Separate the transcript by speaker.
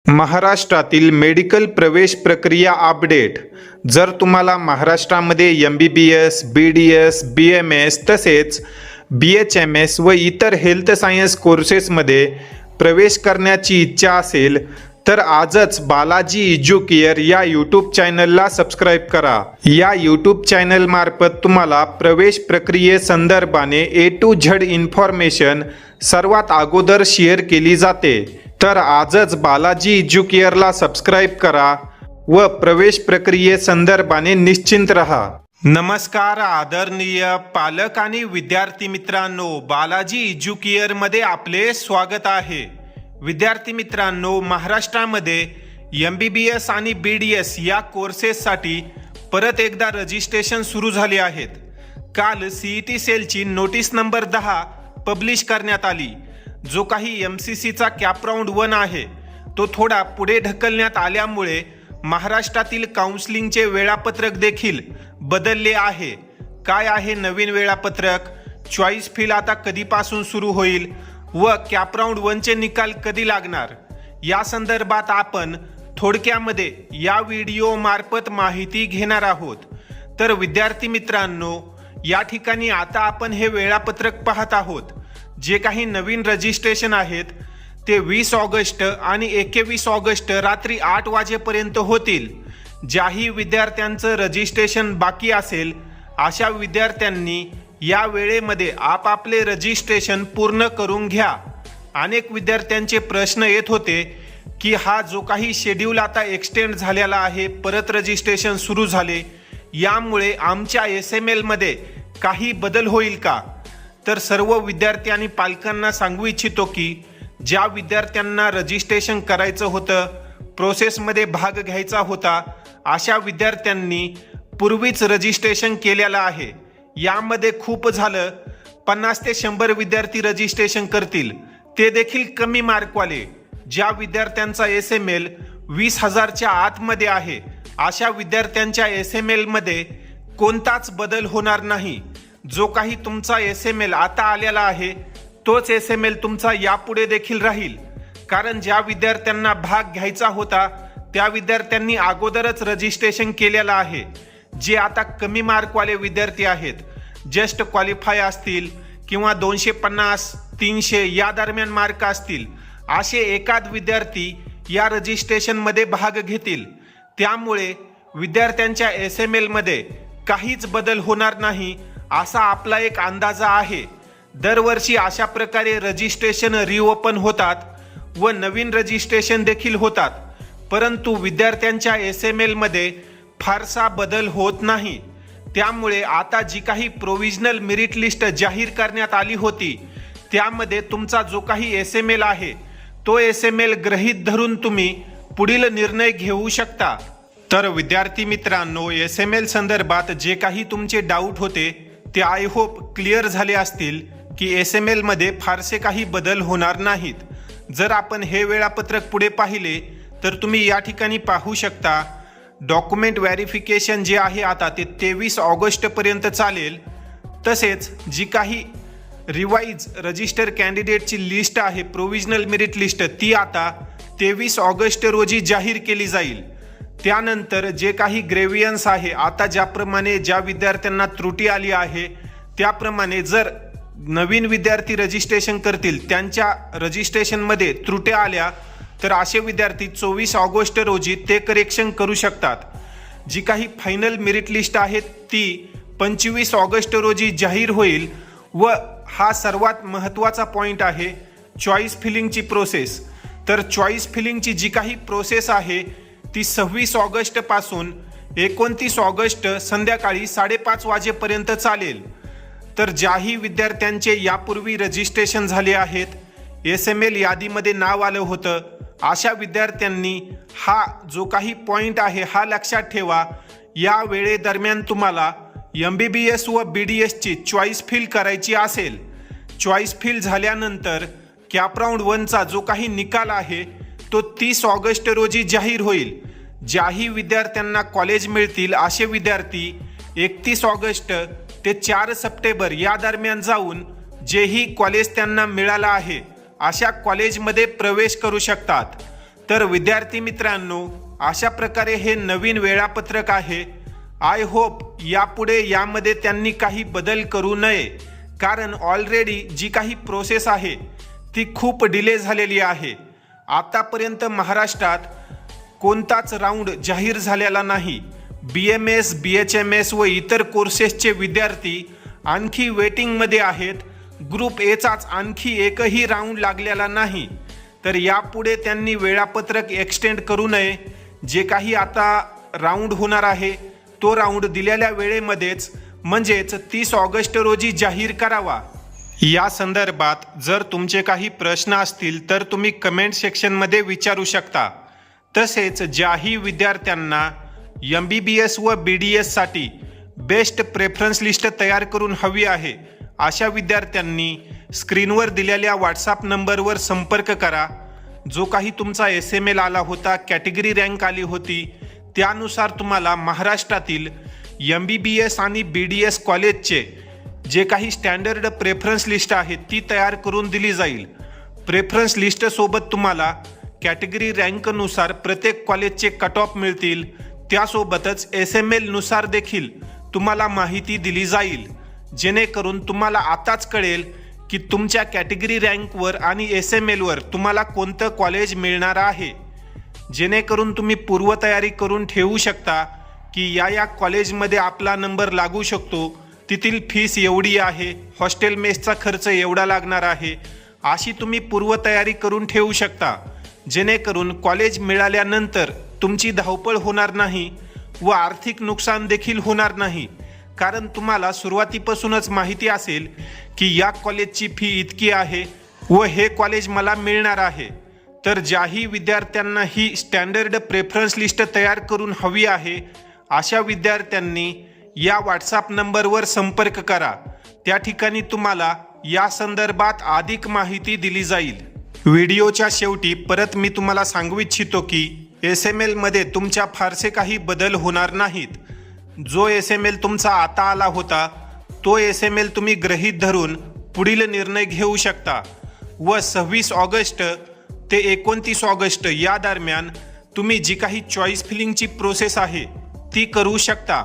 Speaker 1: महाराष्ट्रातील मेडिकल प्रवेश प्रक्रिया अपडेट. जर तुम्हाला महाराष्ट्रामध्ये MBBS, BDS, BMS तसेच BHMS व इतर हेल्थ सायन्स कोर्सेसमध्ये प्रवेश करण्याची इच्छा असेल तर आजच बालाजी एज्युकेअर या यूट्यूब चॅनलला सबस्क्राईब करा. या यूट्यूब चॅनल मार्फत तुम्हाला प्रवेश प्रक्रियेसंदर्भाने A to Z इन्फॉर्मेशन सर्वात अगोदर शेअर केली जाते. तर आजच बालाजी एज्युकेअरला सबस्क्राईब करा व प्रवेश प्रक्रियेसंदर्भाने निश्चिंत रहा. नमस्कार आदरणीय पालक आणि विद्यार्थी मित्रांनो, बालाजी एज्युकेअरमध्ये आपले स्वागत आहे. विद्यार्थी मित्रांनो, महाराष्ट्रामध्ये MBBS आणि BDS या कोर्सेससाठी परत एकदा रजिस्ट्रेशन सुरू झाले आहेत. काल CET सेलची नोटीस नंबर 10 पब्लिश करण्यात आली. जो काही MCCचा कॅप राऊंड 1 आहे तो थोडा पुढे ढकलण्यात आल्यामुळे महाराष्ट्रातील काउन्सिलिंगचे वेळापत्रक देखील बदलले आहे. काय आहे नवीन वेळापत्रक, चॉईस फिल आता कधीपासून सुरू होईल व कॅप राऊंड 1चे निकाल कधी लागणार, या संदर्भात आपण थोडक्यामध्ये या व्हिडिओ मार्फत माहिती घेणार आहोत. तर विद्यार्थी मित्रांनो, या ठिकाणी आता आपण हे वेळापत्रक पाहत आहोत. जे काही नवीन रजिस्ट्रेशन आहेत ते 20 ऑगस्ट आणि 21 ऑगस्ट रात्री 8 वाजेपर्यंत होतील. ज्याही विद्यार्थ्यांचं रजिस्ट्रेशन बाकी असेल अशा विद्यार्थ्यांनी या वेळेमध्ये आपापले रजिस्ट्रेशन पूर्ण करून घ्या. अनेक विद्यार्थ्यांचे प्रश्न येत होते की हा जो काही शेड्यूल आता एक्सटेंड झालेला आहे, परत रजिस्ट्रेशन सुरू झाले, यामुळे आमच्या SML मध्ये काही बदल होईल का? तर सर्व विद्यार्थी आणि पालकांना सांगू इच्छितो की ज्या विद्यार्थ्यांना रजिस्ट्रेशन करायचं होतं, प्रोसेसमध्ये भाग घ्यायचा होता, अशा विद्यार्थ्यांनी पूर्वीच रजिस्ट्रेशन केलेलं आहे. यामध्ये खूप झालं 50 ते 100 विद्यार्थी रजिस्ट्रेशन करतील, ते देखील कमी मार्कवाले. ज्या विद्यार्थ्यांचा SML 20,000च्या आतमध्ये आहे अशा विद्यार्थ्यांच्या SML मध्ये कोणताच बदल होणार नाही. जो काही तुमचा SML आता आलेला आहे तोच SML तुमचा यापुढे देखील राहील. कारण ज्या विद्यार्थ्यांना भाग घ्यायचा होता त्या विद्यार्थ्यांनी अगोदरच रजिस्ट्रेशन केलेलं आहे. जे आता कमी मार्कवाले विद्यार्थी आहेत, जस्ट क्वालिफाय असतील किंवा 250, 300 या दरम्यान मार्क असतील, असे एकाच विद्यार्थी या रजिस्ट्रेशनमध्ये भाग घेतील. त्यामुळे विद्यार्थ्यांच्या SML मध्ये काहीच बदल होणार नाही असा आपला एक अंदाजा आहे. दरवर्षी अशा प्रकारे रजिस्ट्रेशन रिओपन होतात व नवीन रजिस्ट्रेशन देखील होतात, परंतु विद्यार्थ्यांच्या SML मध्ये फारसा बदल होत नाही. त्यामुळे आता जी काही प्रोव्हिजनल मेरिट लिस्ट जाहीर करण्यात आली होती त्यामध्ये तुमचा जो काही SML आहे तो SML गृहीत धरून तुम्ही पुढील निर्णय घेऊ शकता. तर विद्यार्थी मित्रांनो, SML संदर्भात जे काही तुमचे डाऊट होते ते आय होप क्लिअर झाले असतील की SML मध्ये फारसे काही बदल होणार नाहीत. जर आपण हे वेळापत्रक पुढे पाहिले तर तुम्ही या ठिकाणी पाहू शकता डॉक्युमेंट व्हेरिफिकेशन जे आहे आता ते 23 ऑगस्टपर्यंत चालेल. तसेच जी काही रिवाइज रजिस्टर कॅन्डिडेटची लिस्ट आहे, प्रोव्हिजनल मेरिट लिस्ट, ती आता 23 ऑगस्ट रोजी जाहीर केली जाईल. त्यानंतर जे काही ग्रेव्हियन्स आहे, आता ज्याप्रमाणे ज्या विद्यार्थ्यांना त्रुटी आली आहे त्याप्रमाणे जर नवीन विद्यार्थी रजिस्ट्रेशन करतील, त्यांच्या रजिस्ट्रेशनमध्ये त्रुट्या आल्या तर असे विद्यार्थी 24 ऑगस्ट रोजी ते करेक्शन करू शकतात. जी काही फायनल मेरिट लिस्ट आहे ती 25 ऑगस्ट रोजी जाहीर होईल. व हा सर्वात महत्त्वाचा पॉईंट आहे चॉईस फिलिंगची प्रोसेस. तर चॉईस फिलिंगची जी काही प्रोसेस आहे ती 26 ऑगस्ट पासून 29 ऑगस्ट संध्याकाळी 5:30 वाजेपर्यंत चालेल. तर ज्याही विद्यार्थ्यांचे यापूर्वी रजिस्ट्रेशन झाले आहेत, SML यादीमध्ये नाव आलं होतं, अशा विद्यार्थ्यांनी हा जो काही पॉईंट आहे हा लक्षात ठेवा. या वेळेदरम्यान तुम्हाला MBBS व BDS ची चॉईस फिल करायची असेल, चॉईस फिल झाल्यानंतर कॅप राऊंड 1चा जो काही निकाल आहे तो 30 ऑगस्ट रोजी जाहीर होईल. ज्याही विद्यार्थ्यांना कॉलेज मिळतील असे विद्यार्थी 31 ऑगस्ट ते 4 सप्टेंबर या दरम्यान जाऊन जेही कॉलेज त्यांना मिळालं आहे अशा कॉलेजमध्ये प्रवेश करू शकतात. तर विद्यार्थी मित्रांनो, अशा प्रकारे हे नवीन वेळापत्रक आहे. आय होप यापुढे यामध्ये त्यांनी काही बदल करू नये, कारण ऑलरेडी जी काही प्रोसेस आहे ती खूप डिले झालेली आहे. आतापर्यंत महाराष्ट्रात कोणताच राऊंड जाहीर झालेला नाही. BMS, BHMS व इतर कोर्सेसचे विद्यार्थी आणखी वेटिंगमध्ये आहेत. ग्रुप एचाच आणखी एकही राऊंड लागलेला नाही. तर यापुढे त्यांनी वेळापत्रक एक्सटेंड करू नये. जे काही आता राऊंड होणार आहे तो राऊंड दिलेल्या वेळेमध्येच म्हणजेच 30 ऑगस्ट रोजी जाहीर करावा. या संदर्भात जर तुमचे काही प्रश्न असतील तर तुम्ही कमेंट सेक्शनमध्ये विचारू शकता. तसेच ज्याही विद्यार्थ्यांना MBBS व BDS साठी बेस्ट प्रेफरन्स लिस्ट तयार करून हवी आहे, अशा विद्यार्थ्यांनी स्क्रीनवर दिलेल्या व्हॉट्सॲप नंबरवर संपर्क करा. जो काही तुमचा SML आला होता, कॅटेगरी रँक आली होती, त्यानुसार तुम्हाला महाराष्ट्रातील MBBS आणि BDS कॉलेजचे जे काही स्टँडर्ड प्रेफरन्स लिस्ट आहे ती तयार करून दिली जाईल. प्रेफरन्स लिस्टसोबत तुम्हाला कॅटेगरी रँकनुसार प्रत्येक कॉलेजचे कट ऑफ मिळतील. त्यासोबतच SML नुसार देखील तुम्हाला माहिती दिली जाईल, जेणेकरून तुम्हाला आताच कळेल की तुमच्या कॅटेगरी रँकवर आणि SMLवर तुम्हाला कोणतं कॉलेज मिळणार आहे, जेणेकरून तुम्ही पूर्वतयारी करून ठेवू शकता की या कॉलेजमध्ये आपला नंबर लागू शकतो, तिथील फीस एवढी आहे, हॉस्टेल मेसचा खर्च एवढा लागणार आहे, अशी तुम्ही पूर्वतयारी करून ठेवू शकता. जेणेकरून कॉलेज मिळाल्यानंतर तुमची धावपळ होणार नाही व आर्थिक नुकसान देखील होणार नाही, कारण तुम्हाला सुरुवातीपासूनच माहिती असेल की या कॉलेजची फी इतकी आहे व हे कॉलेज मला मिळणार आहे. तर ज्याही विद्यार्थ्यांना ही स्टँडर्ड प्रेफरन्स लिस्ट तयार करून हवी आहे, अशा विद्यार्थ्यांनी या व्हॉट्सॲप नंबरवर संपर्क करा. त्या ठिकाणी तुम्हाला या संदर्भात अधिक माहिती दिली जाईल. व्हिडिओच्या शेवटी परत मी तुम्हाला सांगू इच्छितो की SML मध्ये तुमच्या फारसे काही बदल होणार नाहीत. जो SML तुमचा आता आला होता तो SML तुम्ही गृहीत धरून पुढील निर्णय घेऊ शकता व 26 ऑगस्ट ते 29 ऑगस्ट या दरम्यान तुम्ही जी काही चॉईस फिलिंगची प्रोसेस आहे ती करू शकता.